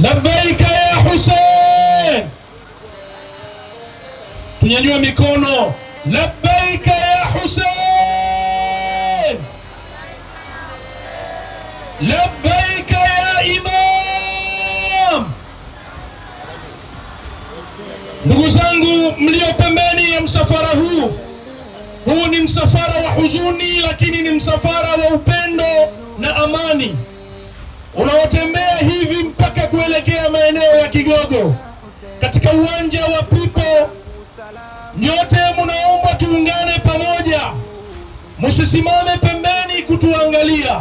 labbaika ya Hussein. Tunyanyua mikono, labbaika ya Hussein, labbaika ya Imam. Ndugu zangu mlio pembeni ya msafara huu ni msafara wa huzuni, lakini ni msafara wa upendo na amani unaotembea hivi mpaka kuelekea maeneo ya Kigogo katika uwanja wa Pipo. Nyote munaomba tuungane pamoja, msisimame pembeni kutuangalia,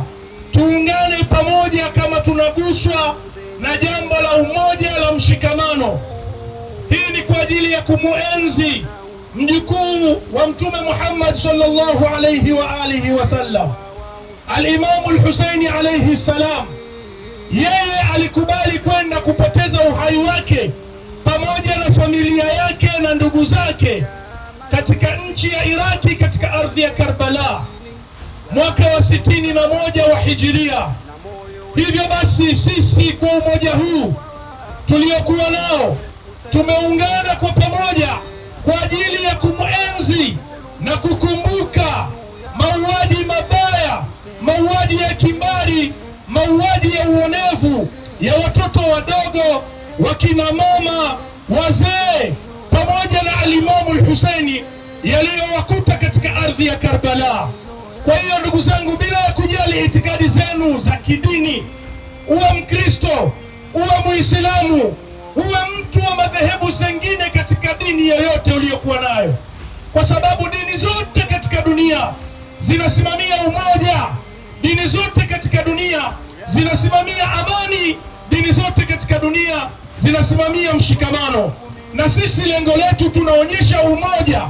tuungane pamoja kama tunaguswa na jambo la umoja la mshikamano. Hii ni kwa ajili ya kumuenzi mjukuu wa Mtume Muhammad sallallahu alayhi wa alihi wasallam, al-Imam al-Husaini alayhi salam. Yeye alikubali kwenda kupoteza uhai wake pamoja na familia yake na ndugu zake katika nchi ya Iraki, katika ardhi ya Karbala mwaka wa 61 wa Hijiria. Hivyo basi sisi kwa umoja huu tuliokuwa nao tumeungana kwa pamoja kwa ajili ya kumuenzi na kukumbuka mauaji mabaya, mauaji ya kimbari, mauaji ya uonevu ya watoto wadogo, wakina mama, wazee, pamoja na al-Imam al-Husaini yaliyowakuta katika ardhi ya Karbala. Kwa hiyo ndugu zangu, bila ya kujali itikadi zenu za kidini, uwe Mkristo, uwe Muislamu, uwe mtu wa madhehebu zingine katika dini yoyote uliyokuwa nayo, kwa sababu dini zote katika dunia zinasimamia umoja, dini zote katika dunia zinasimamia amani, dini zote katika dunia zinasimamia mshikamano. Na sisi lengo letu tunaonyesha umoja,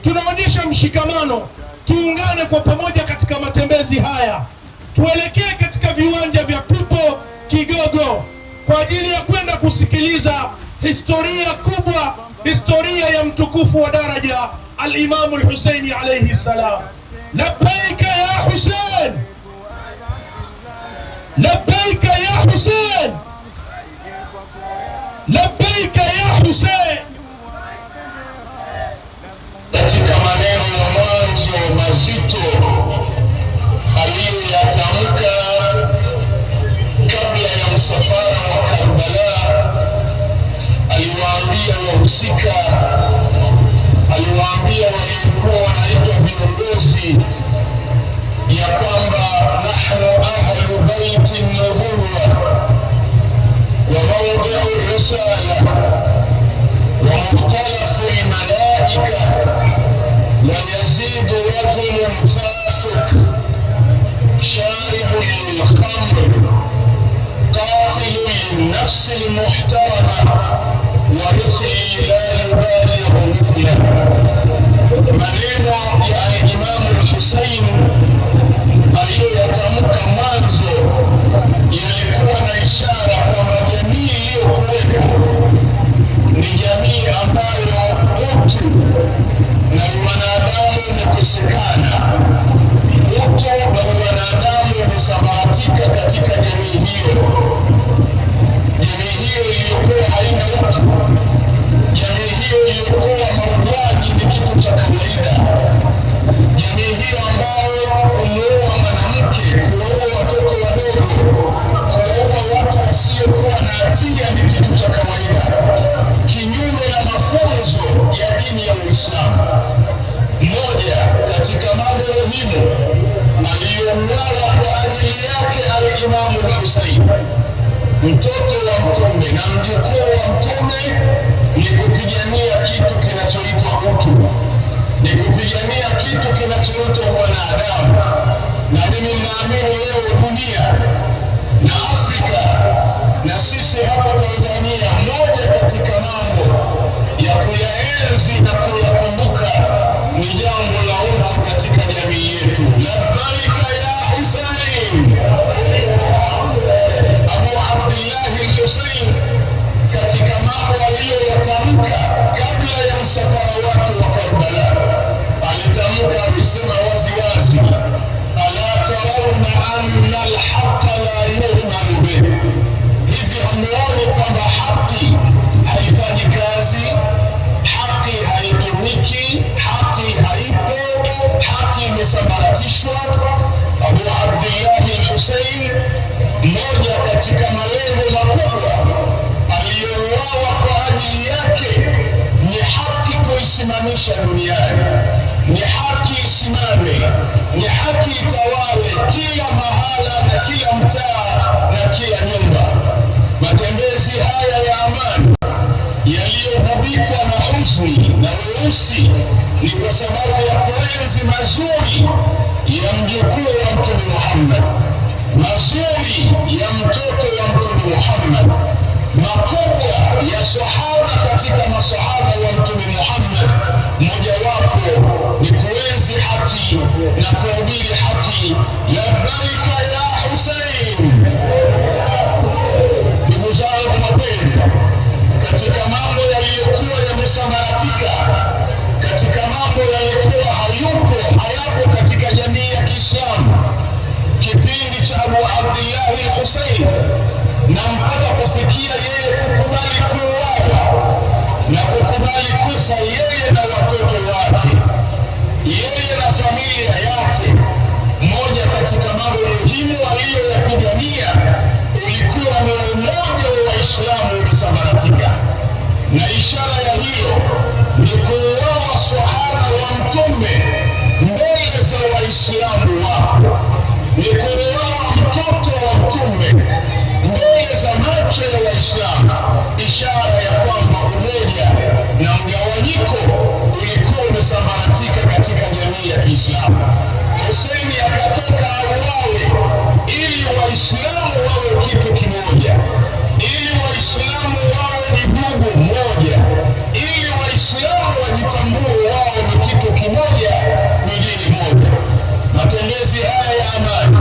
tunaonyesha mshikamano. Tuungane kwa pamoja katika matembezi haya, tuelekee katika viwanja vya Pipo Kigogo kwa ajili ya kwenda kusikiliza historia kubwa, historia ya mtukufu wa daraja al-Imam al-Husaini alayhi salam. Labbaika ya Hussein, labbaika ya Hussein, labbaika ya Hussein. Katika maneno ya mwanzo mazito aliyoyatamka kabla ya msafara wa Karbala, aliwaambia wahusika, aliwaambia waliokuwa wanaitwa viongozi ya kwamba nahnu ahlu baiti nubuwa wa mawdi'u risala wa mukhtalafu almalaika wa yazidu rajulun fasiq sharibun lilkhamr qatilun linnafsi almuhtarama wa mithli la yubalighu mithlahu. Maneno ya Imam al-Husain aliyoyatamka mwanzo yalikuwa na ishara kwamba jamii iliyokuwepo ni jamii ambayo utu na wanadamu umekosekana, utu na wanadamu umesambaratika katika jamii hiyo. Jamii hiyo iliyokuwa haina utu, jamii hiyo iliyokuwa mauaji ni kitu cha kawaida, jamii hiyo ambayo kumuua mwanamke, kuua watoto wadogo, kuua watu wasiokuwa na hatia ni kitu cha kawaida, kinyume na mafunzo ya dini ya Uislamu. Moja katika mambo muhimu aliyouawa kwa ajili yake al-Imam al-Husain, mtoto wa Mtume na mjukuu wa Mtume, ni kupigania kitu kinachoitwa utu, ni kupigania kitu kinachoitwa wanadamu. Na mimi naamini leo dunia na Afrika na sisi hapa Tanzania, moja katika mambo ya kuyaenzi na kuyakumbuka ni jambo la utu katika jamii yetu. Labbaika ya Hussein. Abu Abdullah al-Husain katika mambo aliyoyatamka kabla ya msafara wake wa Karbala, alitamka akisema wazi wazi, ala tarawna anna al-haqqa la katika malengo makubwa aliyouawa kwa ajili yake ni haki kuisimamisha duniani, ni haki isimame, ni haki itawale kila mahala na kila mtaa na kila nyumba. Matembezi haya ya amani yaliyogubikwa na huzuni na weusi ni kwa sababu ya kuenzi mazuri ya mjukuu wa Mtume Muhammad, mazuri ya mtoto wa Mtume Muhammad, makubwa ya sahaba katika masahaba wa Mtume Muhammad. Mojawapo ni kuenzi haki na kuhubiri haki. Labbaika ya Hussein. Ndugu zangu wapendwa, katika mambo yaliyokuwa yamesambaratika, katika mambo yaliyokuwa hayapo katika jamii ya Kiislamu kipindi cha Abu Abdillah al-Hussein, na mpaka kufikia yeye kukubali kuuawa na kukubali kufa yeye na watoto wake, yeye na familia yake. Moja katika mambo muhimu aliyoyapigania ulikuwa ni umoja wa Waislamu umesambaratika, na ishara ya hiyo ni kuuawa sahaba wa Mtume mbele za Waislamu wako, ni kuuawa mtoto wa Mtume mbele za macho ya Waislamu, ishara ya kwamba umoja na mgawanyiko ulikuwa umesambaratika katika jamii ya Kiislamu. Huseini akatoka auawe ili Waislamu wawe kitu kimoja, ili Waislamu wawe ni ndugu mmoja, ili Waislamu wajitambue wao ni kitu kimoja, ni dini moja. Matembezi haya ya amani,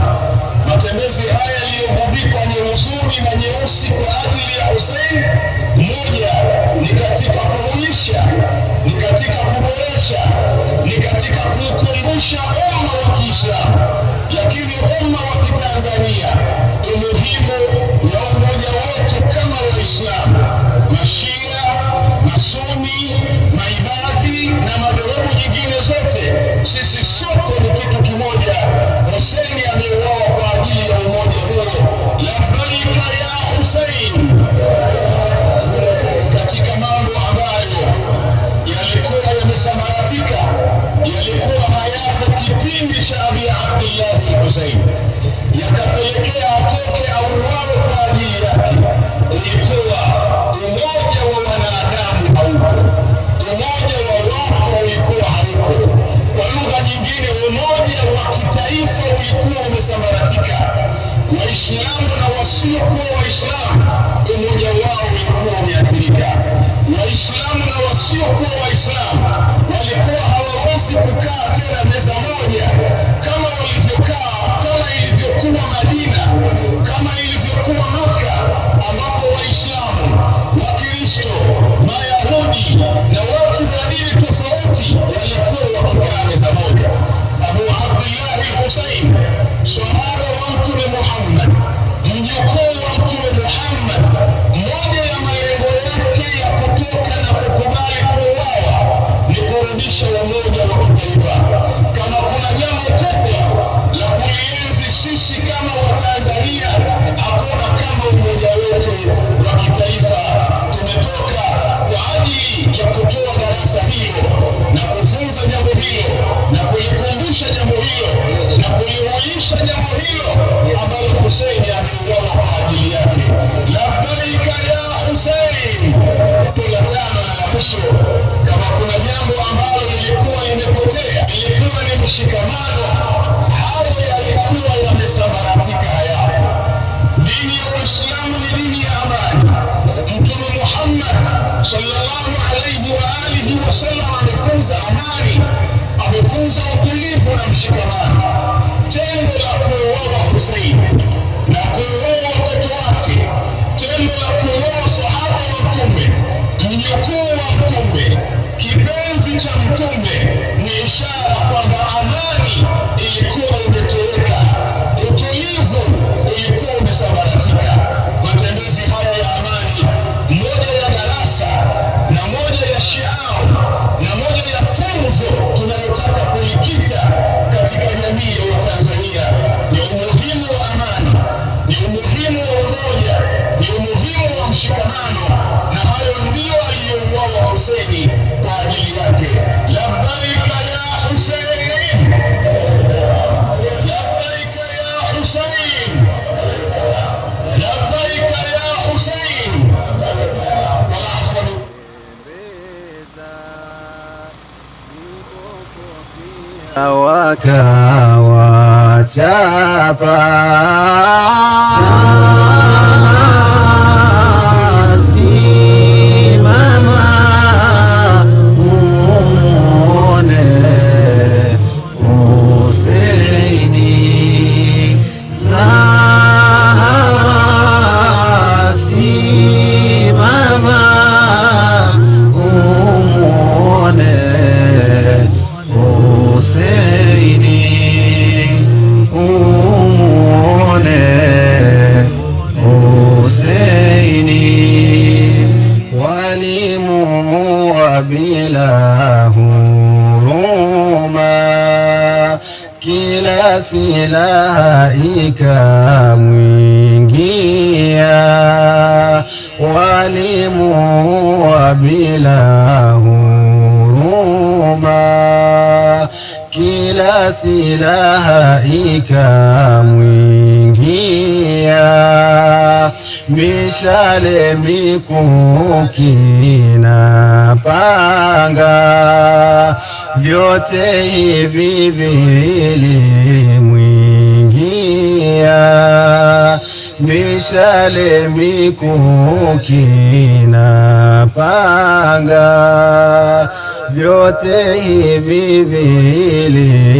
matembezi haya yaliyogubikwa ni huzuni na nyeusi kwa ajili ya Hussein, moja ni katika kuhuisha, ni katika kuboresha, ni katika kukumbusha umma wa Kiislamu, lakini umma wa Kitanzania umuhimu wa umoja wetu kama Waislamu, Mashia, Masuni, Maibadhi na madhehebu nyingine zote. Sisi sote ni kitu kimoja. Hussein ameuawa kwa ajili ya umoja huo. Labbaika ya Hussein. Katika mambo ambayo yalikuwa yamesambaratika, yalikuwa hayapo kipindi cha Abi Abdillah Hussein, yakapelekea atoke auawe kwa ajili yake, ulikuwa umoja wa wanadamu haupo, umoja wa watu ulikuwa haupo. Kwa lugha nyingine, umoja wa kitaifa ulikuwa umesambaratika. Waislamu na wasiokuwa Waislamu, umoja wao ulikuwa umeathirika. Waislamu na wasiokuwa Waislamu walikuwa hawawezi kukaa tena meza moja kama walivyokaa, kama ilivyokuwa Madina, kama ilivyokuwa Maka, ambapo Waislamu, Wakristo, Mayahudi na watu wa dini tofauti walikuwa wakikaa meza moja. Abu Abdillah al-Hussein, sahaba wa Mtume Muhammad, mjukuu wa Mtume Muhammad, moja ya malengo yake ya kutoka na kukubali kuuawa ni kurudisha umoja wa kitaifa. Kama kuna jambo kubwa la kulienzi sisi kama Watanzania, hakuna kama umoja wetu wa kitaifa. Tumetoka kwa ajili ya kutoa darasa hilo na kufunza jambo hilo na kulikumbusha jambo hilo na kulihuisha jambo hilo ambalo Hussein ameuawa kwa ajili yake. Labbaika ya Hussein. La tano na la mwisho, kama kuna jambo ambalo lilikuwa limepotea, ilikuwa ni mshikamano. Hayo yalikuwa yamesambaratika hayapo. Dini ya Uislamu ni dini ya amani. Mtume Muhammad sallallahu alayhi wa alihi wasallam amefunza amani, amefunza utulivu na mshikamano. Tendo la kuuawa Hussein na kuuawa watoto wake, tendo la kuuawa sahaba wa Mtume, mjukuu wa Mtume, kipenzi cha Mtume, ni ishara kwamba amani ilikuwa imetoweka, utulivu ulikuwa umesambaratika. Matembezi haya ya amani, moja ya darasa na moja ya shiao na moja ya funzo tunayotaka kuikita katika jamii ya Watanzania ni umuhimu wa amani, ni umuhimu mshikamano, na hayo ndio aliyouawa Husaini kwa ajili yake. Labbaika ya Husain, labbaika ya Husain, labbaika ya Husain. Wakawa chapa bila huruma, kila silaha ikamwingia. Walimuua bila huruma, kila silaha ikamwingia. Mishale, mikuki na panga, vyote hivi vilimwingia. Mishale, mikuki na panga, vyote hivi vilimwingia.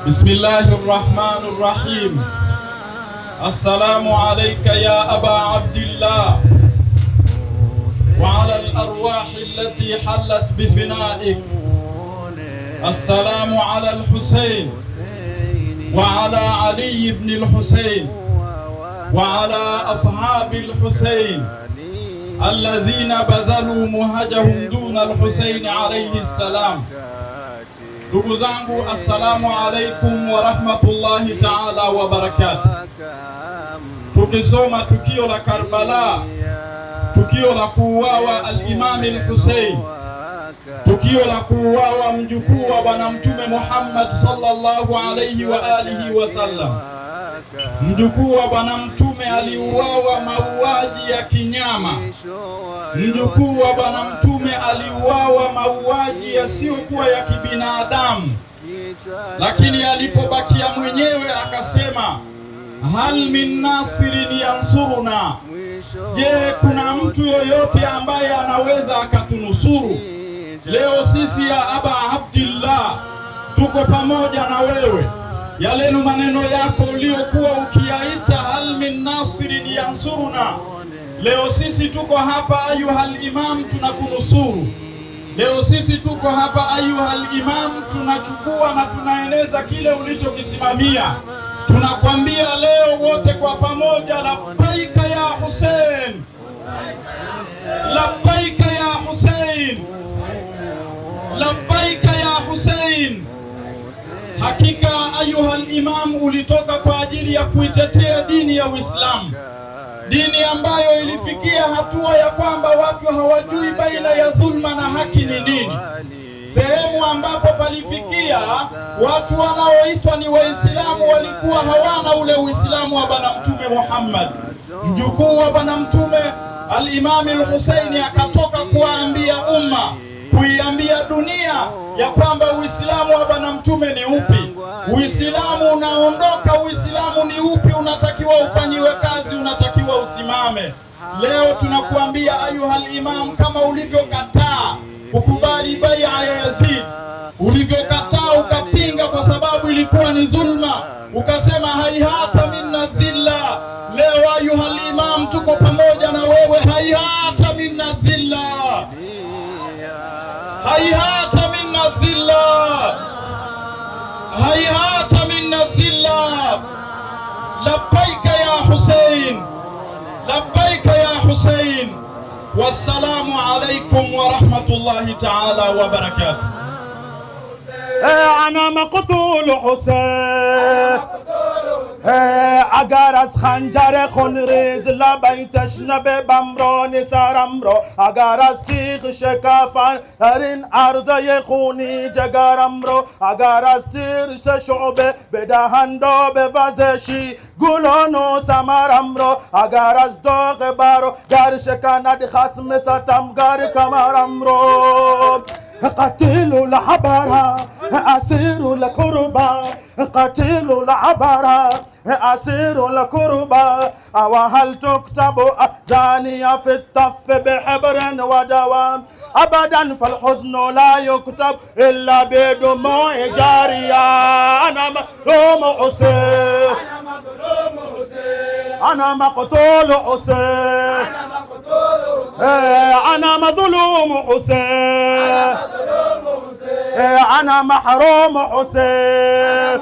Bismillahirrahmanirrahim. Assalamu alayka ya Aba Abdillah wa ala al-arwah allati hallat bi fina'ik. Assalamu ala al-Husayn wa ala Ali ibn al-Husayn wa ala ashabi al-Husayn alladhina badhalu muhajahum duna al-Husayn alayhi salam. Ndugu zangu, assalamu alaikum wa rahmatullahi ta'ala wa barakatuh. Tukisoma tukio la Karbala, tukio la kuuawa al-Imam al-Husayn, tukio la kuuawa mjukuu wa Bwana Mtume Muhammad sallallahu alayhi wa alihi wasallam. Mjukuu wa Bwana Mtume aliuawa mauaji ya kinyama. Mjukuu wa Bwana Mtume aliuawa mauaji yasiyokuwa ya kibinadamu, lakini alipobakia mwenyewe akasema, hal min nasirin yansuruna, je, kuna mtu yoyote ambaye anaweza akatunusuru? Leo sisi ya Aba Abdillah tuko pamoja na wewe. Yale maneno yako uliokuwa ukiyaita hal min nasirin yansuruna, leo sisi tuko hapa ayuhal imam, tunakunusuru. Leo sisi tuko hapa ayuhal imam, tunachukua na tunaeneza kile ulichokisimamia. Tunakwambia leo wote kwa pamoja, labbaika ya Hussein, labbaika ya Hussein, labbaika ya Hussein. Hakika ayuhal imam, ulitoka kwa ajili ya kuitetea dini ya Uislamu, dini ambayo ilifikia hatua ya kwamba watu hawajui baina ya dhulma na haki ni nini, sehemu ambapo palifikia watu wanaoitwa ni Waislamu walikuwa hawana ule Uislamu wa Bwana Mtume Muhammad. Mjukuu wa Bwana Mtume al-Imam al-Husaini akatoka kuwaambia umma, kuiambia dunia ya kwamba Uislamu wa Bwana Mtume ni upi, Uislamu unaondoka, Uislamu ni upi, unatakiwa ufanyiwe kazi, unatakiwa usimame. Leo tunakuambia ayuhal imam, kama ulivyokataa ukubali bai'a ya Yazid, ulivyokataa ukapinga kwa sababu ilikuwa ni dhulma, ukasema haihata minna dhilla. Leo ayuhal imam, tuko pamoja na wewe, haihata minna dhilla, haihata minna dhilla, haihata minna dhilla. Wassalamu alaikum wa rahmatullahi ta'ala wa barakatuh. أنا مقتول حسين اگرز خنجر خون ریز لبیتش نبه بمرو نسارم اگرز تیغ شکافن در این عرضه خونی جگرم اگرز تیرس شعبه بدهند و به وزشی گلان و سمرم اگرز داغ برو در شکند خسم ستمگر کمرم قتيل العبرة أسير الكربة قتيل العبرة أسير الكربة وهل تكتب زانية في الطف بحبر ودوام أبدا فالحزن لا يكتب إلا بدموع جارية أنا مظلوم حسين أنا مقتول حسين أنا مظلوم حسين أنا محروم حسين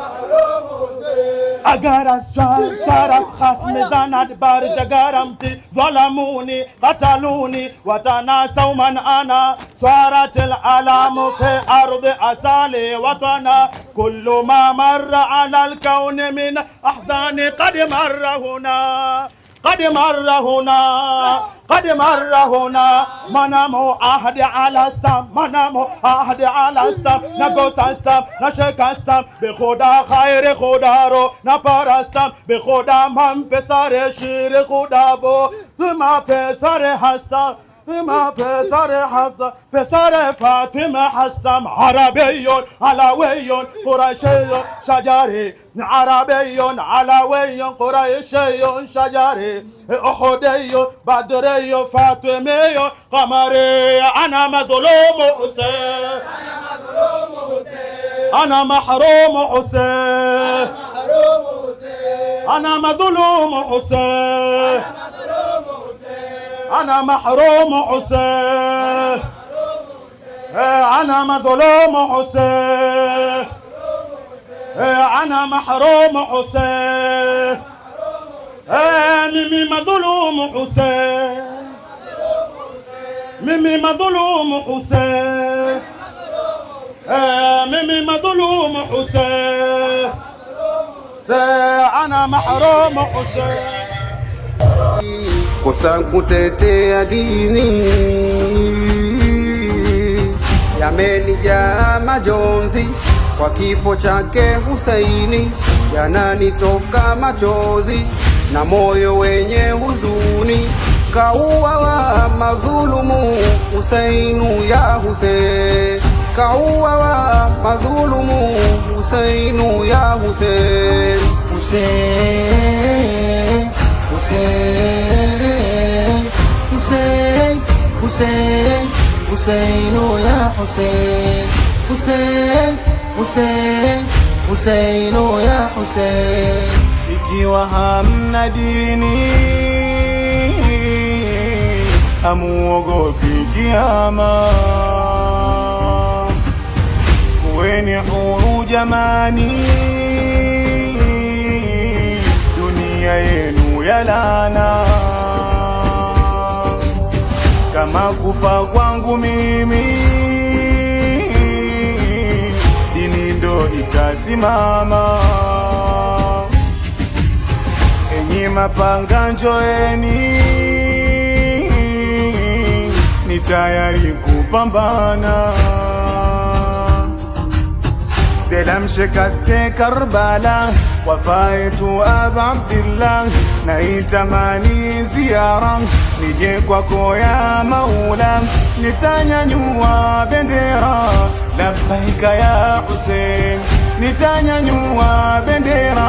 اگر از چند طرف خصم زند بر جگرمتی ظلموني قتلوني وتناسوا من أنا صارت الألام في أرض أصالي وطنا كل ما مر على الكون من أحزان قد مر هنا قد مر هنا قد مر هنا منامو أهد على استم منامو أهد على استم نگوس استم نشک استم به خدا خیر خدا رو نپرستم به خدا من پسر شیر خدا و ما پسر هستم ما پسر حفظ پسر فاطمه هستم عربیون علویون قریشیون شجری عربیون علویون قریشیون شجری احدیون بدریون فاطمیون قمری انا مظلوم حسین انا محروم حسین انا مظلوم حسین أنا محروم حسين أنا مظلوم حسين أنا محروم حسين ميمي مظلوم حسين ميمي مظلوم حسين ميمي مظلوم حسين أنا محروم حسين kosa kutetea dini yamenijaa majonzi kwa kifo chake Husaini, yananitoka machozi na moyo wenye huzuni. Kauawa madhulumu Husainu ya Husain, kauawa madhulumu Husainu ya Husain. Husain Husain Husain Husain Husainu ya Husain Husain Husain Husainu ya Husain. Ikiwa hamna dini hamuogopi kiyama, kuweni huru jamani, dunia yenu ya laana. Kama kufa kwangu mimi, dini ndo itasimama. Enyi mapanga njoeni, ni tayari kupambana. دلم شکسته کربلا وفایtu Abu Abdillah, naitamani ziara nije kwako ya Maula, nitanyanyua bendera labbaika ya Hussein, nitanyanyua bendera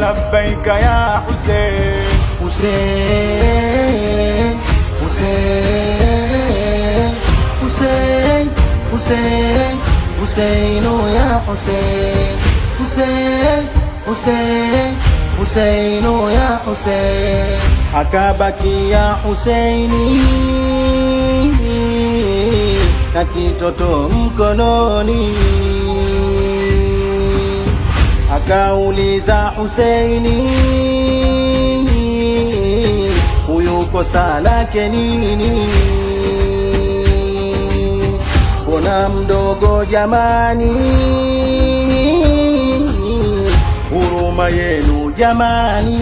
labbaika ya Hussein. Hussein Hussein Hussein Hussein Husainu ya Husain Husain Husain Husainu ya Husain. Akabaki ya Husaini na kitoto mkononi, akauliza Husaini, huyu kosa lake nini? Mbona mdogo jamani, huruma yenu jamani.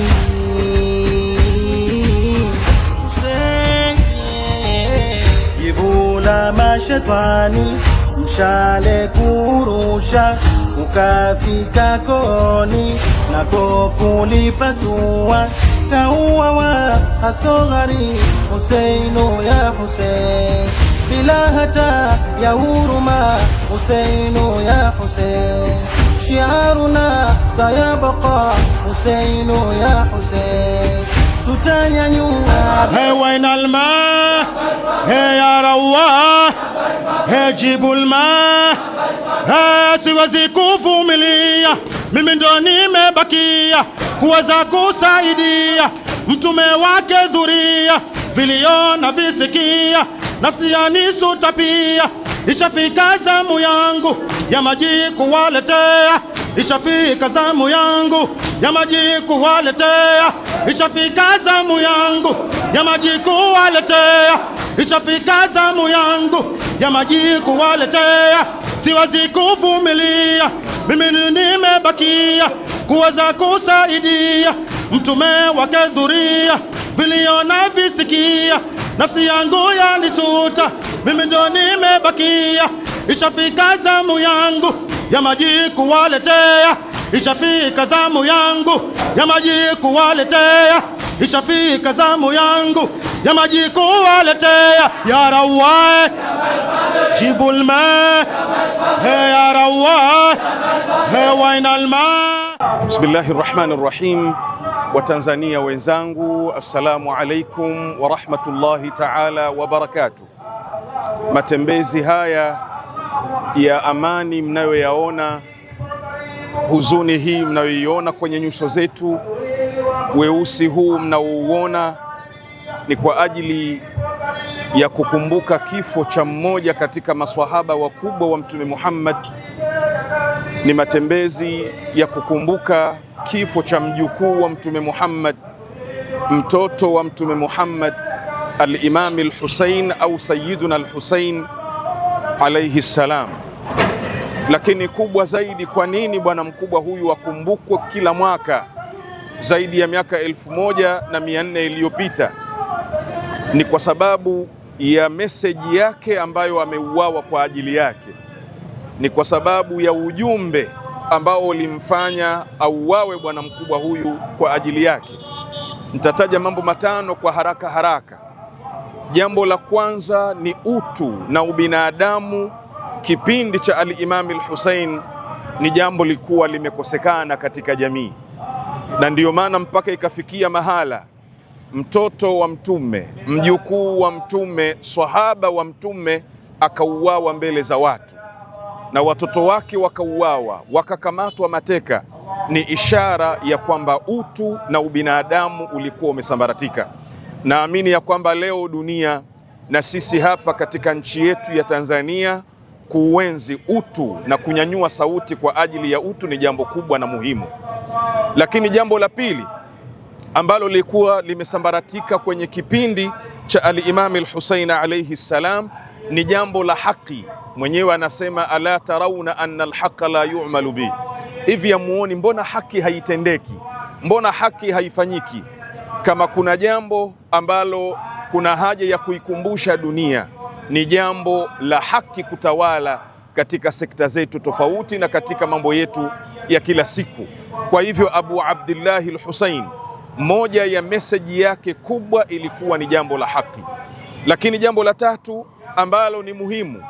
Jibu la mashetani, mshale kurusha ukafika koni, nako kulipasua kauawa asghari Huseinu ya Husein, bila hata ya huruma Huseinu ya Husein. Shiaruna sayabqa Huseinu ya Husein, tutanyanyua. Waina alma ya rawah, jibul ma, siwezi kuvumilia, mimi ndo nimebakia kuweza kusaidia mtume wake dhuria, vilio na visikia, nafsi yanisuta pia. Ishafika zamu yangu ya maji kuwaletea, ishafika zamu yangu ya maji kuwaletea, ishafika zamu yangu ya maji kuwaletea, ishafika zamu yangu ya maji kuwaletea. Siwezi kuvumilia, mimi nimebakia kuweza kusaidia mtume wake dhuria, vilio na visikia, nafsi yangu yanisuta, mimi ndo nimebakia. Ishafika zamu yangu ya maji kuwaletea, ishafika zamu yangu ya maji kuwaletea, ishafika zamu yangu ya maji kuwaletea. Ya rawah jibul ma, ya rawah waina alma. Bismillahir Rahmanir Rahim. Wa Tanzania wenzangu, assalamu alaikum wa rahmatullahi ta'ala wa barakatuh. Matembezi haya ya amani mnayoyaona, huzuni hii mnayoiona kwenye nyuso zetu, weusi huu mnaouona, ni kwa ajili ya kukumbuka kifo cha mmoja katika maswahaba wakubwa wa Mtume Muhammad. Ni matembezi ya kukumbuka kifo cha mjukuu wa Mtume Muhammad, mtoto wa Mtume Muhammad, al-Imam al-Husayn au Sayyiduna al-Husayn alayhi salam. Lakini kubwa zaidi, kwa nini bwana mkubwa huyu akumbukwe kila mwaka zaidi ya miaka 1400 iliyopita? Ni kwa sababu ya meseji yake ambayo ameuawa kwa ajili yake, ni kwa sababu ya ujumbe ambao ulimfanya auawe bwana mkubwa huyu kwa ajili yake. Nitataja mambo matano kwa haraka haraka. Jambo la kwanza ni utu na ubinadamu. Kipindi cha al-Imam al-Husayn ni jambo likuwa limekosekana katika jamii, na ndiyo maana mpaka ikafikia mahala mtoto wa mtume, mjukuu wa mtume, swahaba wa mtume akauawa mbele za watu, na watoto wake wakauawa, wakakamatwa mateka. Ni ishara ya kwamba utu na ubinadamu ulikuwa umesambaratika. Naamini ya kwamba leo dunia na sisi hapa katika nchi yetu ya Tanzania kuenzi utu na kunyanyua sauti kwa ajili ya utu ni jambo kubwa na muhimu. Lakini jambo la pili ambalo lilikuwa limesambaratika kwenye kipindi cha al-Imam al-Husayn alayhi salam ni jambo la haki. Mwenyewe anasema ala tarawna anna al-haqqa la yu'malu bi, hivi yamuoni mbona haki haitendeki, mbona haki haifanyiki? Kama kuna jambo ambalo kuna haja ya kuikumbusha dunia ni jambo la haki kutawala katika sekta zetu tofauti na katika mambo yetu ya kila siku. Kwa hivyo Abu Abdullah al-Husayn, moja ya meseji yake kubwa ilikuwa ni jambo la haki. Lakini jambo la tatu ambalo ni muhimu,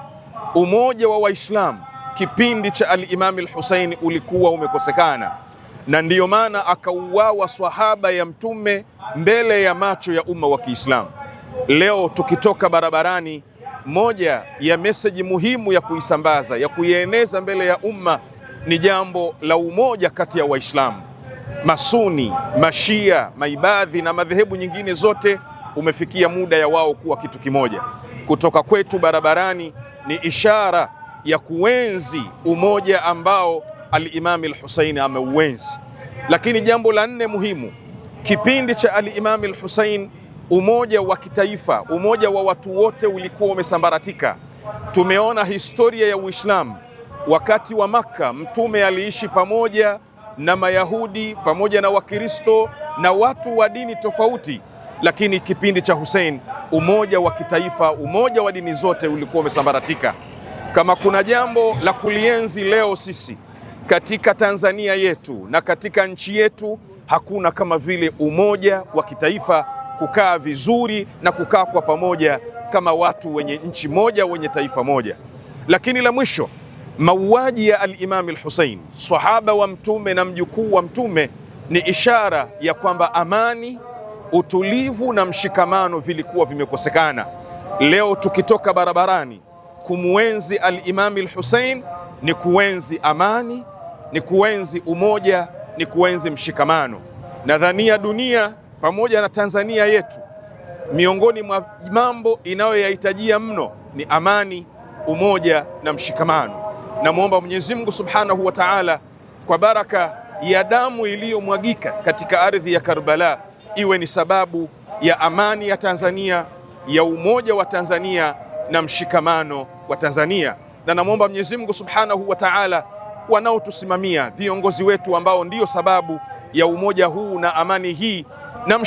umoja wa Waislamu kipindi cha al-Imam al-Husayn ulikuwa umekosekana, na ndiyo maana akauawa swahaba ya mtume mbele ya macho ya umma wa Kiislamu. Leo tukitoka barabarani, moja ya meseji muhimu ya kuisambaza, ya kuieneza mbele ya umma ni jambo la umoja kati ya Waislamu. Masuni, Mashia, Maibadhi na madhehebu nyingine zote umefikia muda ya wao kuwa kitu kimoja. Kutoka kwetu barabarani ni ishara ya kuenzi umoja ambao al-Imam al-Husayn ameuenzi. Lakini jambo la nne muhimu, kipindi cha al-Imam al-Husayn umoja wa kitaifa, umoja wa watu wote ulikuwa umesambaratika. Tumeona historia ya Uislamu. Wakati wa Makka, Mtume aliishi pamoja na Mayahudi pamoja na Wakristo na watu wa dini tofauti, lakini kipindi cha Hussein umoja wa kitaifa, umoja wa dini zote ulikuwa umesambaratika. Kama kuna jambo la kulienzi leo sisi katika Tanzania yetu na katika nchi yetu, hakuna kama vile umoja wa kitaifa, kukaa vizuri na kukaa kwa pamoja kama watu wenye nchi moja, wenye taifa moja. Lakini la mwisho, mauaji ya al-Imam al-Hussein, sahaba wa Mtume na mjukuu wa Mtume, ni ishara ya kwamba amani, utulivu na mshikamano vilikuwa vimekosekana. Leo tukitoka barabarani kumuenzi al-Imam al-Hussein ni kuenzi amani, ni kuenzi umoja, ni kuenzi mshikamano. Nadhania dunia pamoja na Tanzania yetu, miongoni mwa mambo inayoyahitajia mno ni amani, umoja na mshikamano. Namwomba Mwenyezi Mungu Subhanahu wa Ta'ala, kwa baraka ya damu iliyomwagika katika ardhi ya Karbala, iwe ni sababu ya amani ya Tanzania, ya umoja wa Tanzania na mshikamano wa Tanzania. Na namwomba Mwenyezi Mungu Subhanahu wa Ta'ala, wanaotusimamia, viongozi wetu ambao ndiyo sababu ya umoja huu na amani hii na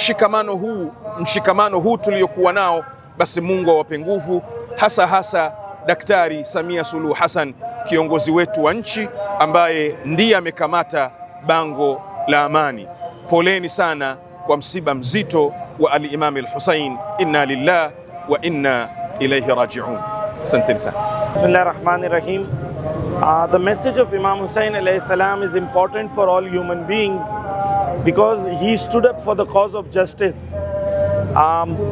mshikamano huu tuliokuwa nao, basi Mungu awape nguvu, hasa Daktari Samia Suluhu Hassan, kiongozi wetu wa nchi ambaye ndiye amekamata bango la amani. Poleni sana kwa msiba mzito wa al-Imam al-Hussein. Inna lillah wa inna ilayhi raji'un. Asanteni sana. Bismillahirrahmanirrahim. The message of Imam Hussein alayhi salam is important for all human beings because he stood up for the cause of justice.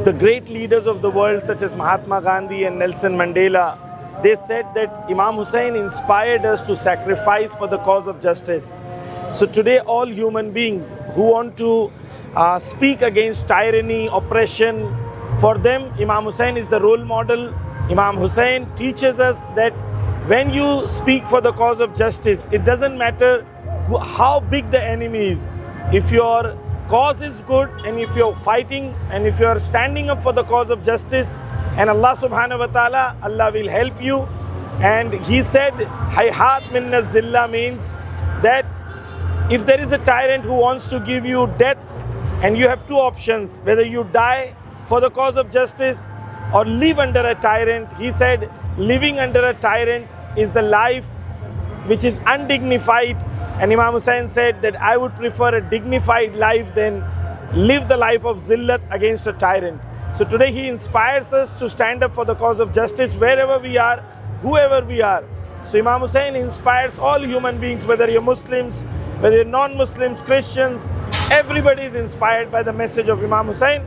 The great leaders of the world such as Mahatma Gandhi and Nelson Mandela, they said that Imam Hussein inspired us to sacrifice for the cause of justice. So today all human beings who want to speak against tyranny, oppression, for them Imam Hussein is the role model. Imam Hussein teaches us that when you speak for the cause of justice, it doesn't matter how big the enemy is. If your cause is good and if you're fighting and if you're standing up for the cause of justice, and Allah subhanahu wa ta'ala, Allah will help you. And he said, Hayhat minna zilla means that if there is a tyrant who wants to give you death, and you have two options, whether you die for the cause of justice or live under a tyrant. He said, living under a tyrant is the life which is undignified. And Imam Hussein said that I would prefer a dignified life than live the life of zillat against a tyrant. So today he inspires us to stand up for the cause of justice wherever we are, whoever we are. So Imam Hussein inspires all human beings, whether you're Muslims, whether you're non-Muslims, Christians, everybody is inspired by the message of Imam Hussein.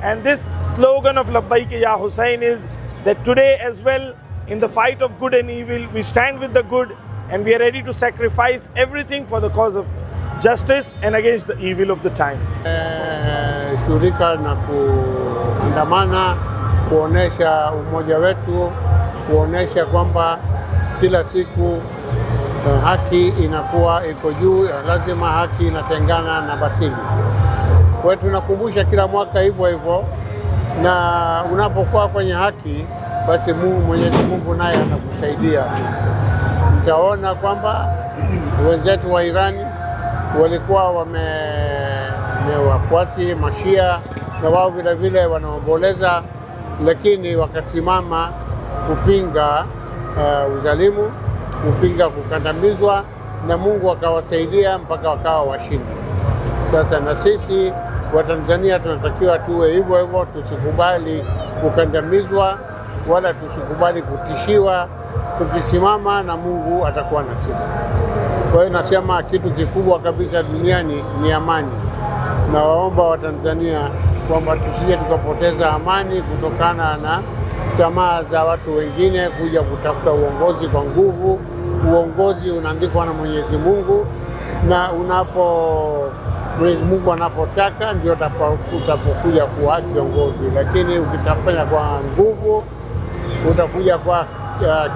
And this slogan of Labbaik Ya Hussein is that today as well, in the fight of good and evil, we stand with the good and we are ready to sacrifice everything for the cause of justice and against the evil of the time. Shurika na kuandamana, kuonesha umoja wetu, kuonesha kwamba kila siku haki inakuwa iko juu, lazima haki inatengana na batili. Kwa tunakumbusha kila mwaka hivyo hivyo, na unapokuwa kwenye haki, basi Mwenyezi Mungu naye anakusaidia. Mtaona kwamba wenzetu wa Irani walikuwa wafuasi Mashia na wao vile vile wanaomboleza, lakini wakasimama kupinga uzalimu, kupinga kukandamizwa, na Mungu akawasaidia mpaka wakawa washindi. Sasa na sisi wa Tanzania tunatakiwa tuwe hivyo hivyo, tusikubali kukandamizwa wala tusikubali kutishiwa. Tukisimama na Mungu atakuwa na sisi. Kwa hiyo nasema kitu kikubwa kabisa duniani ni amani. Na waomba wa Tanzania kwamba tusije tukapoteza amani kutokana na tamaa za watu wengine kuja kutafuta uongozi kwa nguvu. Uongozi unaandikwa na Mwenyezi Mungu, na Mwenyezi Mungu anapotaka ndio utapokuja kuwa kiongozi, lakini ukitafanya kwa nguvu utakuja kwa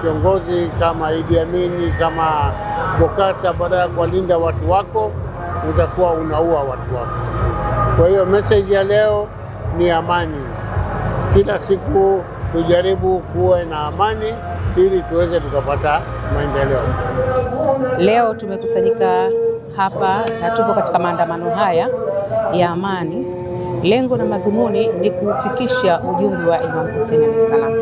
kiongozi kama Idi Amin, kama Bokassa, badala ya kuwalinda watu wako utakuwa unaua watu wako. Kwa hiyo message ya leo ni amani. Kila siku tujaribu kuwe na amani ili tuweze tukapata maendeleo. Leo tumekusanyika hapa na tupo katika maandamano haya ya amani. Lengo na madhumuni ni kufikisha ujumbe wa Imam Hussein alayhi salam.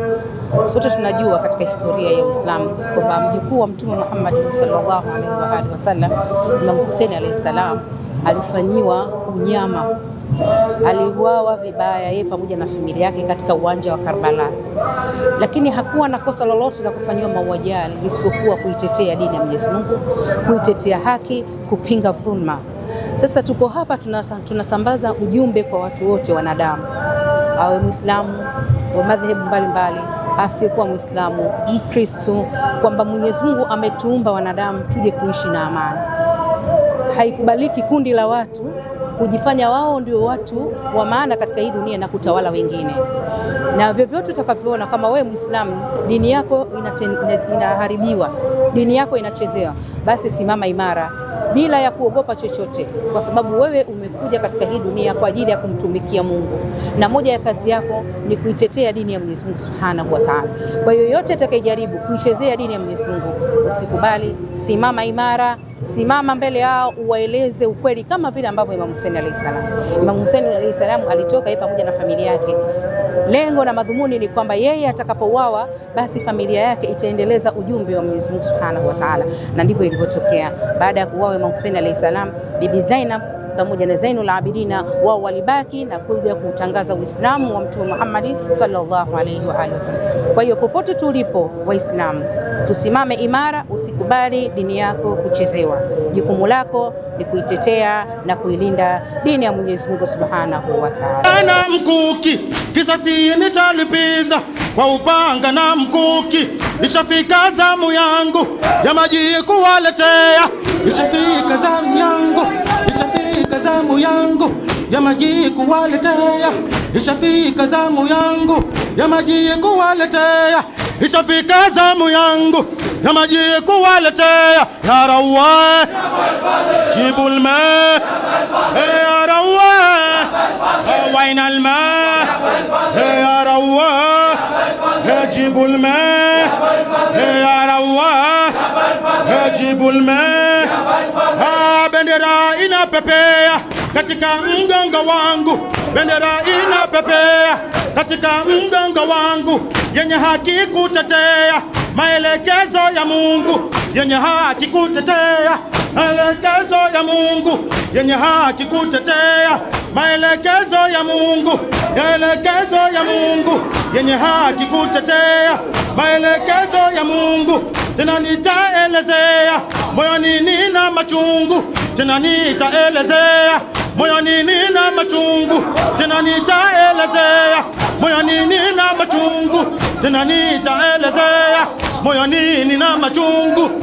Sote tunajua katika historia ya Uislamu kwamba mjukuu wa Mtume Muhammad sallallahu alaihi wasallam, Imam Hussein alayhi salam, alifanyiwa unyama, aliuawa vibaya yeye pamoja na familia yake katika uwanja wa Karbala, lakini hakuwa na kosa lolote la kufanyiwa mauaji isipokuwa kuitetea dini ya Mwenyezi Mungu, kuitetea haki, kupinga dhulma. Sasa tuko hapa tunasambaza ujumbe kwa watu wote, wanadamu, awe Muislamu wa madhehebu mbalimbali, asiyekuwa Muislamu, Mkristo, kwamba Mwenyezi Mungu ametuumba wanadamu tuje kuishi na amani. Haikubaliki kundi la watu kujifanya wao ndio watu wa maana katika hii dunia na kutawala wengine. Na vyovyote utakavyoona kama wewe Muislamu dini yako inaharibiwa, dini yako inachezewa, basi simama imara bila ya kuogopa chochote, kwa sababu wewe umekuja katika hii dunia kwa ajili ya kumtumikia Mungu, na moja ya kazi yako ni kuitetea dini ya Mwenyezi Mungu Subhanahu wa Ta'ala. Kwa hiyo yote atakayejaribu kuichezea dini ya Mwenyezi Mungu usikubali, simama imara, simama mbele yao, uwaeleze ukweli kama vile ambavyo Imam Hussein alayhi salam. Imam Hussein alayhi salam alitoka yeye pamoja na familia yake. Lengo na madhumuni ni kwamba yeye atakapouawa basi familia yake itaendeleza ujumbe wa Mwenyezi Mungu Subhanahu wa Ta'ala, na ndivyo ilivyotokea. Baada ya kuuawa Imam Hussein alayhi salam, Bibi Zainab pamoja na Zainul Abidina wao walibaki na kuja kutangaza Uislamu wa Mtume Muhammad sallallahu alaihi wa alihi wasallam. Kwa hiyo popote tulipo Waislamu, tusimame imara, usikubali dini yako kuchezewa. Jukumu lako ni kuitetea na kuilinda dini ya Mwenyezi Mungu Subhanahu wa Ta'ala. Na mkuki kisasi nitalipiza kwa upanga na mkuki, ishafika zamu yangu ya maji kuwaletea, ishafika zamu yangu, ishafika zamu yangu ya maji kuwaletea, ishafika zamu yangu ya maji kuwaletea, ishafika zamu yangu ya maji kuwaletea. Ya Rawa jibul ma, ya Rawa wain al ma, ya Rawa jibul ma, ya Rawa jibul ma. Bendera inapepea katika mgongo wangu, bendera inapepea katika mgongo wangu, yenye haki kutetea maelekezo ya Mungu, yenye haki kutetea maelekezo ya Mungu, yenye haki kutetea maelekezo ya Mungu, maelekezo ya Mungu, yenye haki kutetea maelekezo ya Mungu. Tena nitaelezea moyoni nina machungu, tena nitaelezea moyoni nina machungu, tena nitaelezea moyoni nina machungu, tena nitaelezea moyoni nina machungu.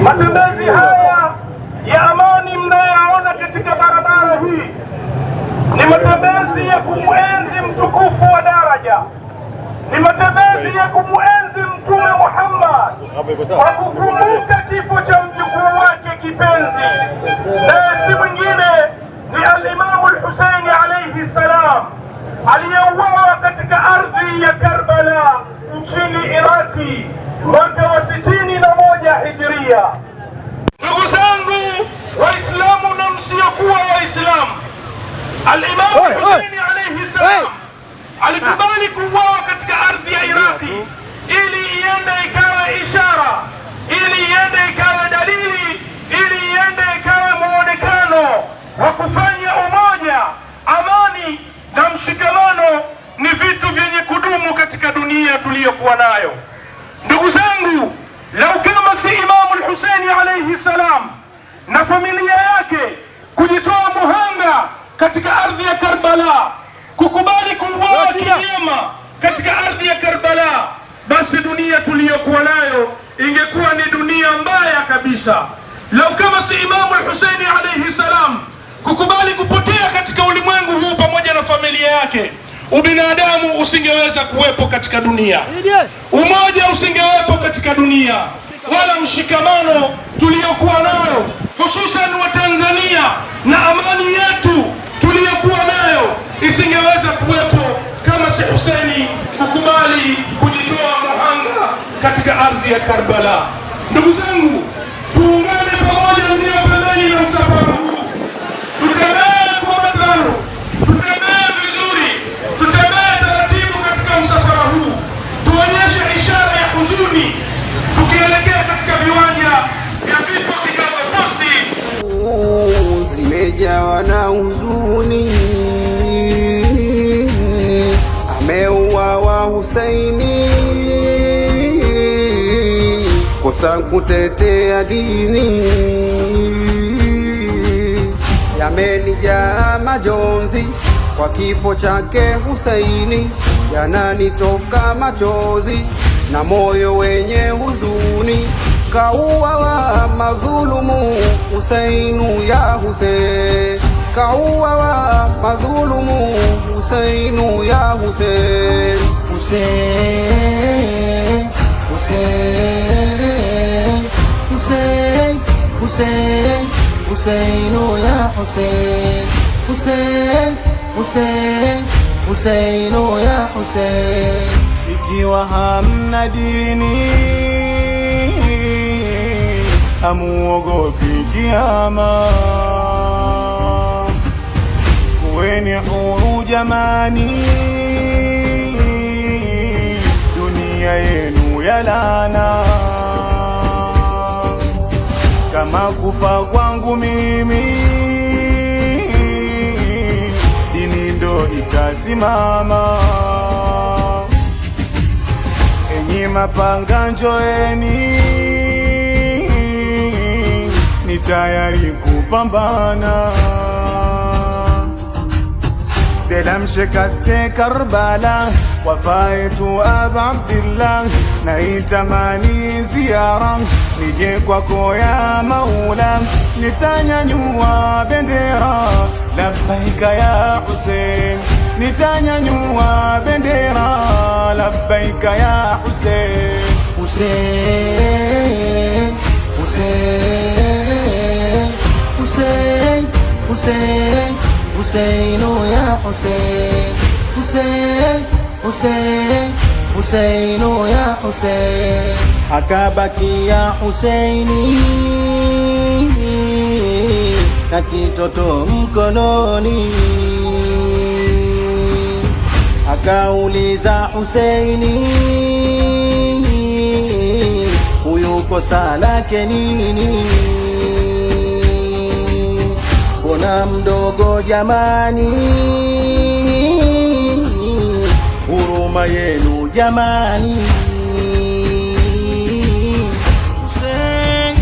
Matembezi haya ya amani mnayoona katika barabara hii ni matembezi ya kumuenzi mtukufu wa daraja, ni matembezi ya kumuenzi Mtume Muhammad kwa kukumbuka kifo cha mjukuu wake kipenzi, na si mwingine ni al-Imam al-Hussein alayhi salam, aliyeuawa katika ardhi ya Karbala nchini Iraki mwaka wa 61 Hijria. Ndugu zangu Waislamu na msiokuwa Waislamu, al-Imam Hussein alayhi salam alikubali kuuawa katika ardhi ya Iraki ili iende ikawa ishara, ili iende ikawa dalili, ili iende ikawa muonekano wa kufanya umoja, amani na mshikamano ni vitu vyenye kudumu katika dunia tuliyokuwa nayo. Ndugu zangu, lau kama si Imam al-Hussein alayhi salam na familia yake kujitoa muhanga katika ardhi ya Karbala, kukubali kuuawa kinyama katika ardhi ya Karbala, basi dunia tuliyokuwa nayo ingekuwa ni dunia mbaya kabisa. Lau kama si Imamu al-Husaini alayhi salam kukubali kupotea katika ulimwengu huu pamoja na familia yake, ubinadamu usingeweza kuwepo katika dunia, umoja usingewepo katika dunia, wala mshikamano tuliokuwa nao hususan wa Tanzania na amani yetu tuliyokuwa nayo isingeweza kuwepo kama si Husaini kukubali kujitoa muhanga katika ardhi ya Karbala. Ndugu zangu, tuungane pamoja ndio pembeni na msafara huu, tutembee kwa madharo, tutembee vizuri, tutembee taratibu katika msafara huu, tuonyeshe ishara ya huzuni tukielekea katika viwanja vya vifo vigawa posti. Zimejawa na huzuni, ameuawa Husaini, kosa kutetea dini. Yamenijaa majonzi kwa kifo chake Husaini, yananitoka machozi na moyo wenye huzuni. Kauawa madhulumu Husainu ya Husain, kauawa madhulumu Husainu ya Husain. Husain, Husain, Husain, Husain, Husainu ya Husain, Husain, Husain, Husainu ya Husain. Ikiwa hamna dini hamuogopi kiyama, kuweni huru jamani, dunia yenu ya laana. Kama kufa kwangu mimi, dini ndo itasimama. Enyi mapanga njoeni, ni tayari kupambana. Dalam shikaste Karbala, wafaitu Aba Abdillah, naitamani ziara nije kwako ya Maula, nitanyanyua bendera labbaika ya Husain, nitanyanyua bendera labbaika ya Husain. Husain, Husain, Husain, Husain, Husainu ya Husain, Husain, Husain, Husainu ya Husain. Akabaki ya Husaini na kitoto mkononi, akauliza Husaini, huyu kosa lake nini? Mbona mdogo jamani, huruma yenu jamani. Husaini,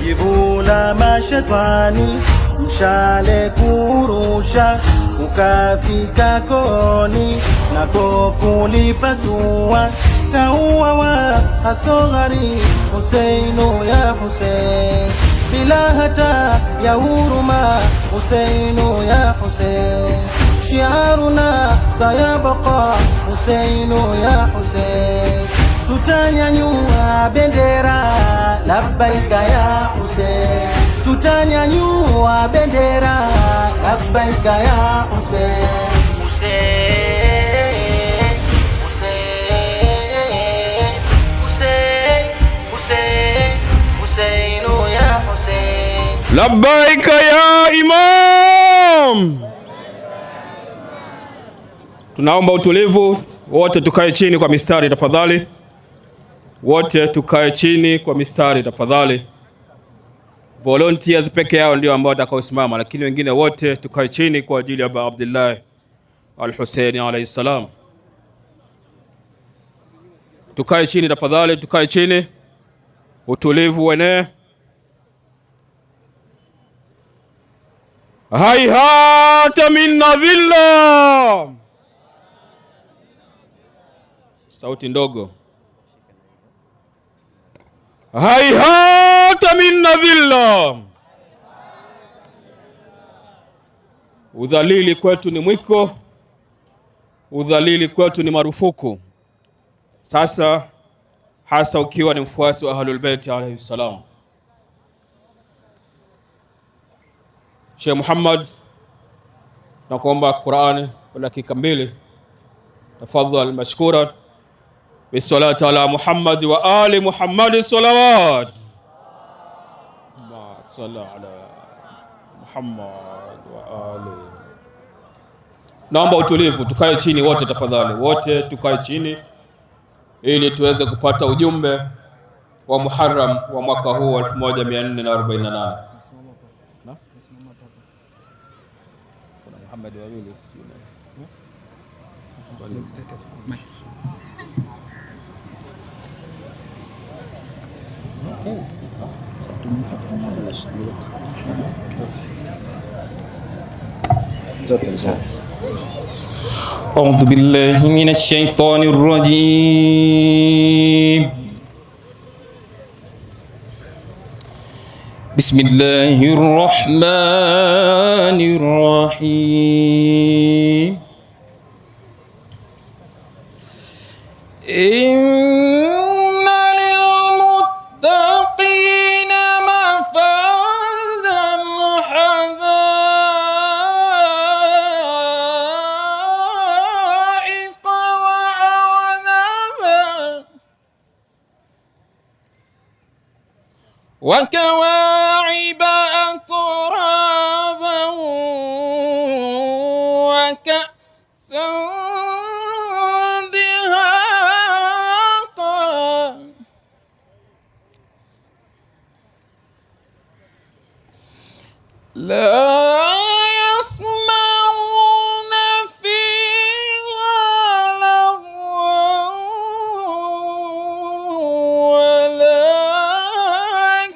jibu la mashetani, mshale kurusha ukafika koni, nako kulipasua. Kauawa asghari Husainu ya Husain, bila hata ya huruma Husainu ya Husain. Shiaruna sayabqa Husainu ya Husain, tutanyanyua bendera labbaika ya Husain, tutanyanyua bendera labbaika ya Husain. Labbaika ya Imam. Tunaomba utulivu, wote tukae chini kwa mistari tafadhali. Wote tukae chini kwa mistari tafadhali. Volunteers peke yao ndio ambao watakaosimama, lakini wengine wote tukae chini kwa ajili ya Aba Abdullah al-Husaini alayhi salam. Tukae chini tafadhali, tukae chini. Utulivu uenee. Haihata min nadhilla. Sauti ndogo. Haihata min nadhilla. Udhalili kwetu ni mwiko, udhalili kwetu ni marufuku. Sasa hasa ukiwa ni mfuasi wa Ahlul Bait alayhi salam. Sheikh Muhammad, nakuomba Qur'ani kwa dakika 2. Tafadhali mashkura. Bisalati ala Muhammad wa ali Muhammad salawat. Ma salla ala Muhammad wa ali. Naomba utulivu, tukae chini wote tafadhali. Wote tukae chini ili tuweze kupata ujumbe wa Muharram wa mwaka huu 1448. Kuna Muhammad wa wili أعوذ بالله من الشيطان الرجيم. بسم الله الرحمن الرحيم. إن للمتقين مفازا حدائق وكواعب أترابا وكأسا دهاقا لا يسمعون فيها لغوا ولا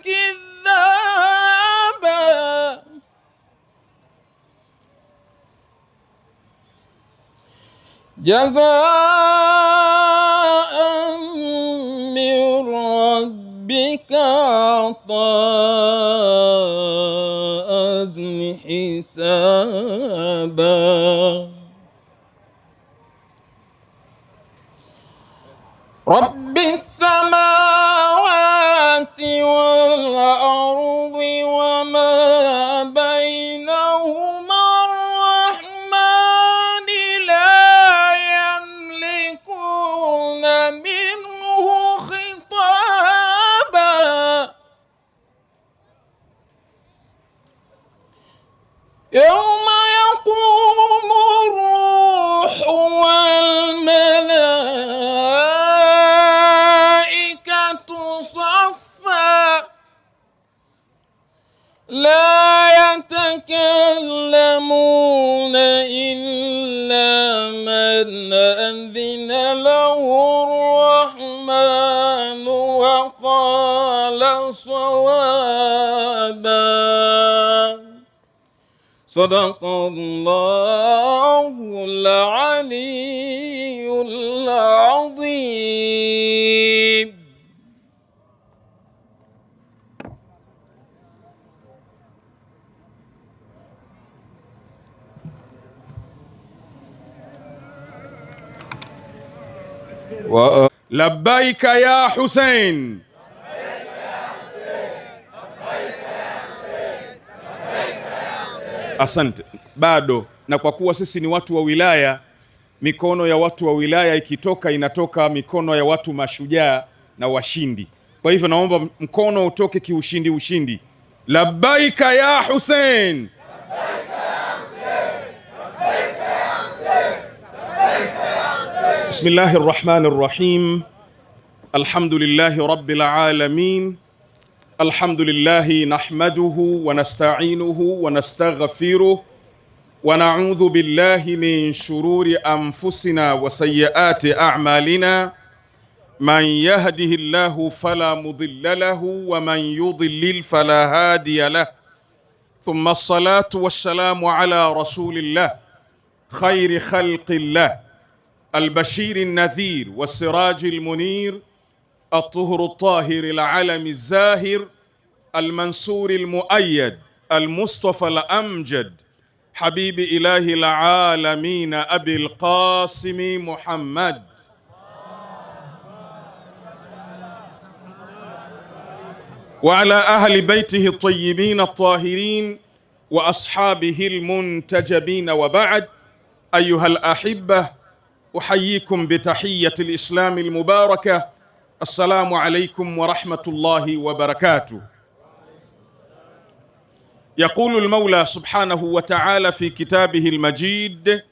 كذابا جزاء من ربك عطاء حسابا. رب السماوات والأرض وما بينهما الرحمن لا يملكون منه خطابا. يوم يقوم الروح والملائكة صفا لا يتكلمون إلا من أذن له الرحمن وقال صوابا. صدق الله العلي العظيم. لبيك يا حسين. Asante. Bado, na kwa kuwa sisi ni watu wa wilaya, mikono ya watu wa wilaya ikitoka inatoka mikono ya watu mashujaa na washindi. Kwa hivyo naomba mkono utoke kiushindi ushindi. Labbaika ya Hussein. Bismillahir Rahmanir Rahim. Alhamdulillahi Rabbil Alamin. Alhamdulillahi nahmaduhu wa nasta'inuhu wa nastaghfiruh wa na'udhu billahi min shururi anfusina wa sayyiati a'malina. Man yahdihillahu fala mudilla lahu wa man yudlil fala hadiya lahu. ثم الصلاة والسلام على رسول الله خير خلق الله البشير النذير والسراج المنير الطهر الطاهر العلم الزاهر المنصور المؤيد المصطفى الأمجد حبيب إله العالمين أبي القاسم محمد وعلى أهل بيته الطيبين الطاهرين وأصحابه المنتجبين. وبعد، أيها الأحبة، أحييكم بتحية الإسلام المباركة. السلام عليكم ورحمة الله وبركاته. يقول المولى سبحانه وتعالى في كتابه المجيد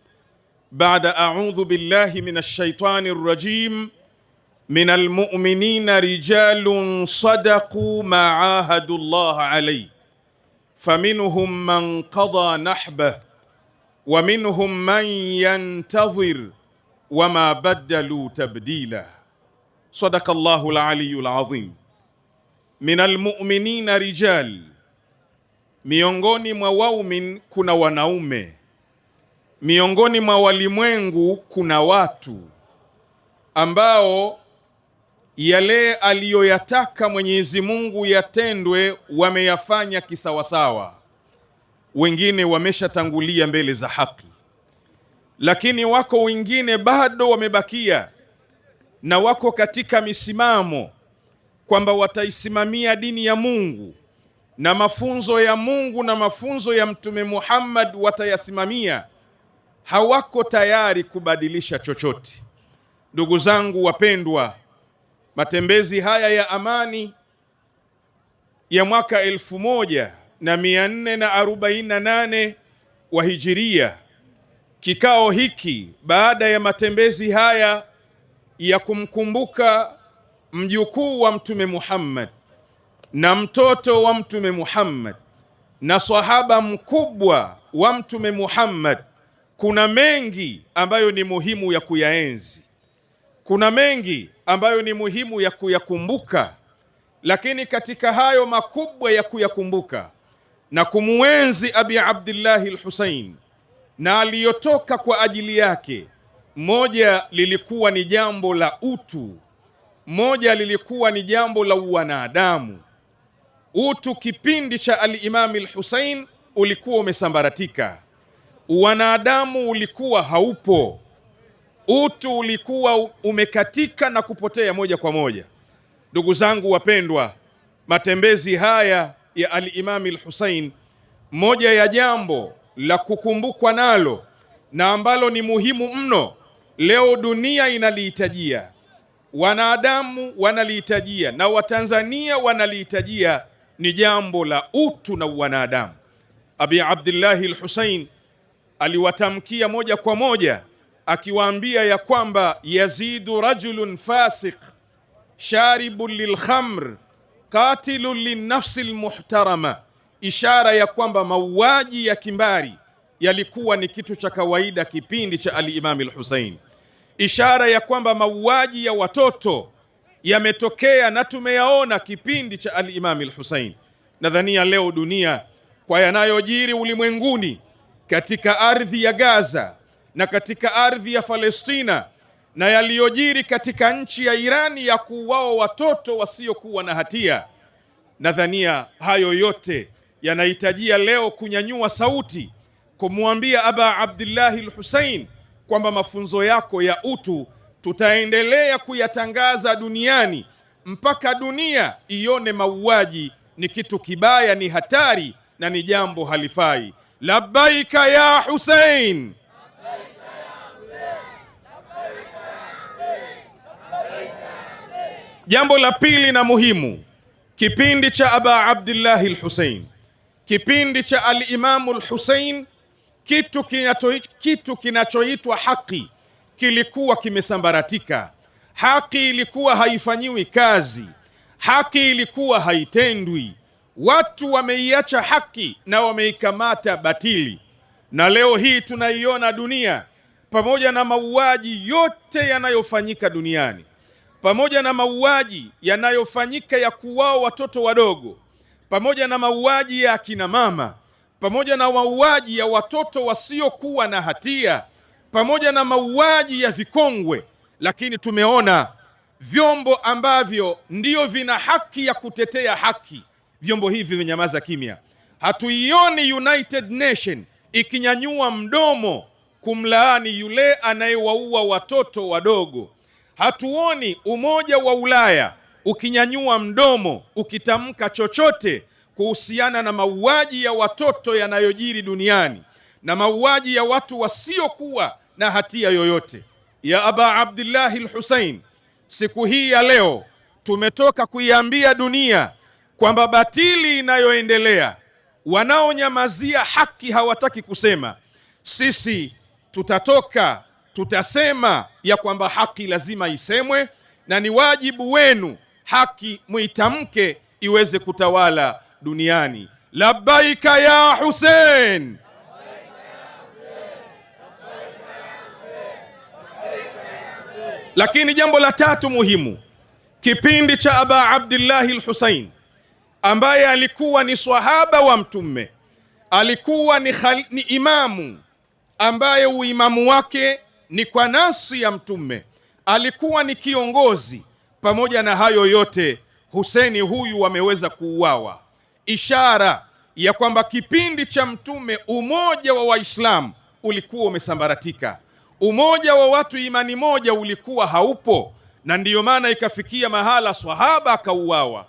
بعد أعوذ بالله من الشيطان الرجيم: من المؤمنين رجال صدقوا ما عاهدوا الله عليه فمنهم من قضى نحبه ومنهم من ينتظر وما بدلوا تبديلا. صدق الله العلي العظيم. من المؤمنين رجال, miongoni mwa waumin kuna wanaume, miongoni mwa walimwengu kuna watu ambao yale aliyoyataka Mwenyezi Mungu yatendwe wameyafanya kisawasawa. Wengine wameshatangulia mbele za haki, lakini wako wengine bado wamebakia na wako katika misimamo kwamba wataisimamia dini ya Mungu na mafunzo ya Mungu na mafunzo ya Mtume Muhammad watayasimamia. Hawako tayari kubadilisha chochote. Ndugu zangu wapendwa, matembezi haya ya amani ya mwaka 1448 wa Hijiria, kikao hiki baada ya matembezi haya ya kumkumbuka mjukuu wa Mtume Muhammad na mtoto wa Mtume Muhammad na sahaba mkubwa wa Mtume Muhammad, kuna mengi ambayo ni muhimu ya kuyaenzi, kuna mengi ambayo ni muhimu ya kuyakumbuka. Lakini katika hayo makubwa ya kuyakumbuka na kumuenzi Abi Abdillahi al-Husayn na aliyotoka kwa ajili yake, moja lilikuwa ni jambo la utu, moja lilikuwa ni jambo la uwanadamu. Utu kipindi cha al-Imam al-Husayn ulikuwa umesambaratika, uwanadamu ulikuwa haupo, utu ulikuwa umekatika na kupotea moja kwa moja. Ndugu zangu wapendwa, matembezi haya ya al-Imam al-Husayn, moja ya jambo la kukumbukwa nalo na ambalo ni muhimu mno, leo dunia inalihitajia, wanadamu wanalihitajia na Watanzania wanalihitajia, ni jambo la utu na wanadamu. Abi Abdillahi al-Husayn aliwatamkia moja kwa moja akiwaambia ya kwamba yazidu rajulun fasiq sharibun lilkhamr qatilun linnafsi almuhtarama, ishara ya kwamba mauaji ya kimbari yalikuwa ni kitu cha kawaida kipindi cha al-Imam al-Husayn, ishara ya kwamba mauaji ya watoto yametokea na tumeyaona kipindi cha al-Imam al-Husayn. Nadhania leo dunia kwa yanayojiri ulimwenguni katika ardhi ya Gaza na katika ardhi ya Palestina na yaliyojiri katika nchi ya Irani ya kuuawa watoto wasiokuwa na hatia, nadhania hayo yote yanahitajia leo kunyanyua sauti kumwambia Aba Abdillahi al-Husayn kwamba mafunzo yako ya utu tutaendelea kuyatangaza duniani mpaka dunia ione mauaji ni kitu kibaya, ni hatari na ni jambo halifai. Labbaika ya Husayn. Jambo la pili na muhimu, kipindi cha Aba Abdillahi al-Husayn, kipindi cha al-Imamu al-Husayn, kitu kinachoitwa haki kilikuwa kimesambaratika. Haki ilikuwa haifanyiwi kazi, haki ilikuwa haitendwi. Watu wameiacha haki na wameikamata batili, na leo hii tunaiona dunia, pamoja na mauaji yote yanayofanyika duniani, pamoja na mauaji yanayofanyika ya kuwao watoto wadogo, pamoja na mauaji ya akina mama, pamoja na mauaji ya watoto wasiokuwa na hatia, pamoja na mauaji ya vikongwe, lakini tumeona vyombo ambavyo ndio vina haki ya kutetea haki, vyombo hivi vimenyamaza kimya. Hatuioni United Nation ikinyanyua mdomo kumlaani yule anayewaua watoto wadogo. Hatuoni Umoja wa Ulaya ukinyanyua mdomo ukitamka chochote kuhusiana na mauaji ya watoto yanayojiri duniani na mauaji ya watu wasiokuwa na hatia yoyote. Ya Aba Abdullah al-Hussein, siku hii ya leo tumetoka kuiambia dunia kwamba batili inayoendelea, wanaonyamazia haki hawataki kusema. Sisi tutatoka, tutasema ya kwamba haki lazima isemwe, na ni wajibu wenu haki muitamke iweze kutawala duniani. Labbaika ya Hussein. Lakini jambo la tatu muhimu, kipindi cha Aba Abdullah al-Hussein ambaye alikuwa ni swahaba wa Mtume, alikuwa ni imamu ambaye uimamu wake ni kwa nasi ya Mtume, alikuwa ni kiongozi. Pamoja na hayo yote, Husaini huyu wameweza kuuawa, ishara ya kwamba kipindi cha Mtume umoja wa Waislamu ulikuwa umesambaratika, umoja wa watu imani moja ulikuwa haupo, na ndiyo maana ikafikia mahala swahaba akauawa,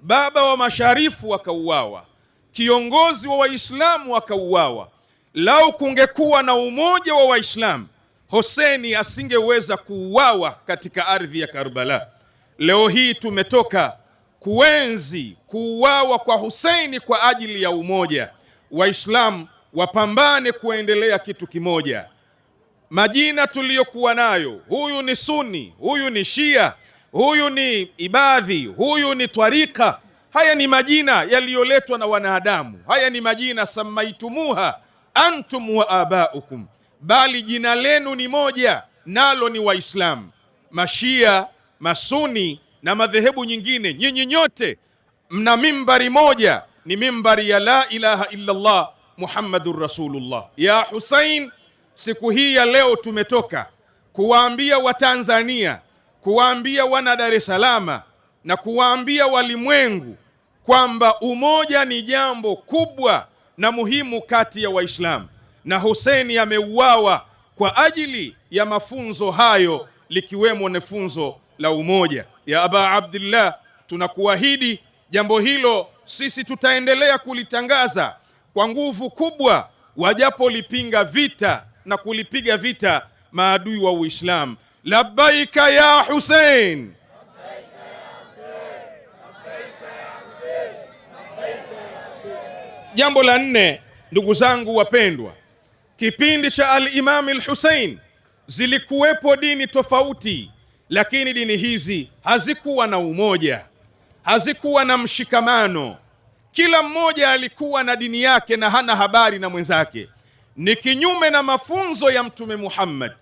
baba wa masharifu akauawa, kiongozi wa Waislamu akauawa. Lau kungekuwa na umoja wa Waislamu, Husaini asingeweza kuuawa katika ardhi ya Karbala. Leo hii tumetoka kuenzi kuuawa kwa Husaini kwa ajili ya umoja. Waislamu wapambane kuendelea kitu kimoja. Majina tuliyokuwa nayo, huyu ni Sunni, huyu ni Shia, huyu ni Ibadhi, huyu ni Twarika, haya ni majina yaliyoletwa na wanadamu. Haya ni majina samaitumuha antum wa abaukum, bali jina lenu ni moja, nalo ni Waislamu. Mashia, Masuni na madhehebu nyingine, nyinyi nyote mna mimbari moja, ni mimbari ya la ilaha illa Allah Muhammadur Rasulullah. Ya Hussein, siku hii ya leo tumetoka kuwaambia Watanzania, kuwaambia wana Dar es Salaam na kuwaambia walimwengu kwamba umoja ni jambo kubwa na muhimu kati ya Waislamu, na Husaini ameuawa kwa ajili ya mafunzo hayo, likiwemo na funzo la umoja. Ya Aba Abdullah, tunakuahidi jambo hilo sisi tutaendelea kulitangaza kwa nguvu kubwa, wajapolipinga vita na kulipiga vita maadui wa Uislamu. Labbaika ya Hussein. Jambo la nne, ndugu zangu wapendwa, kipindi cha al-Imam al-Hussein zilikuwepo dini tofauti, lakini dini hizi hazikuwa na umoja, hazikuwa na mshikamano. Kila mmoja alikuwa na dini yake na hana habari na mwenzake. Ni kinyume na mafunzo ya Mtume Muhammad.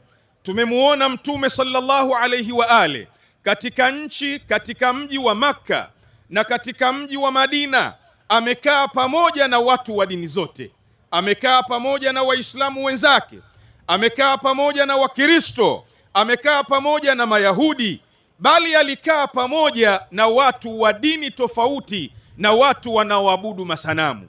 Tumemuona Mtume sallallahu alayhi wa ale katika mji wa Makka na katika mji wa Madina, amekaa pamoja na watu wa dini zote, amekaa pamoja na Waislamu wenzake, amekaa pamoja na Wakristo, amekaa pamoja na Mayahudi, bali alikaa pamoja na watu wa dini tofauti na watu wanaoabudu masanamu.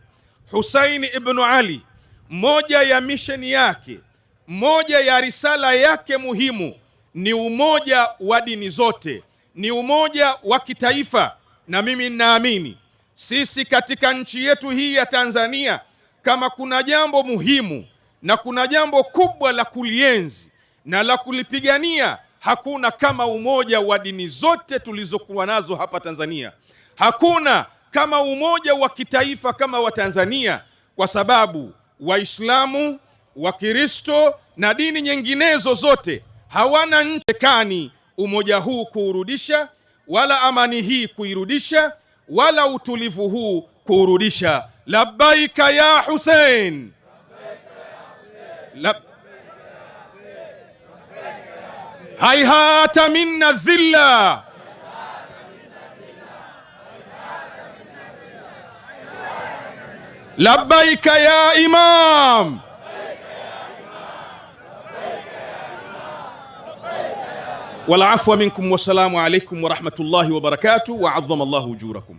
Husaini ibn Ali, moja ya misheni yake, moja ya risala yake muhimu ni umoja wa dini zote, ni umoja wa kitaifa. Na mimi ninaamini sisi katika nchi yetu hii ya Tanzania, kama kuna jambo muhimu na kuna jambo kubwa la kulienzi na la kulipigania, hakuna kama umoja wa dini zote tulizokuwa nazo hapa Tanzania. Hakuna kama umoja wa kitaifa kama wa Tanzania, kwa sababu Waislamu, Wakristo na dini nyinginezo zote hawana nchekani umoja huu kuurudisha, wala amani hii kuirudisha, wala utulivu huu kuurudisha. Labbaika ya Hussein. Hayhata minna dhilla. labbaika ya imam. Wal afwa minkum, wassalamu alaikum wa rahmatullahi wa barakatuh, wa 'azzama Allahu ujurakum.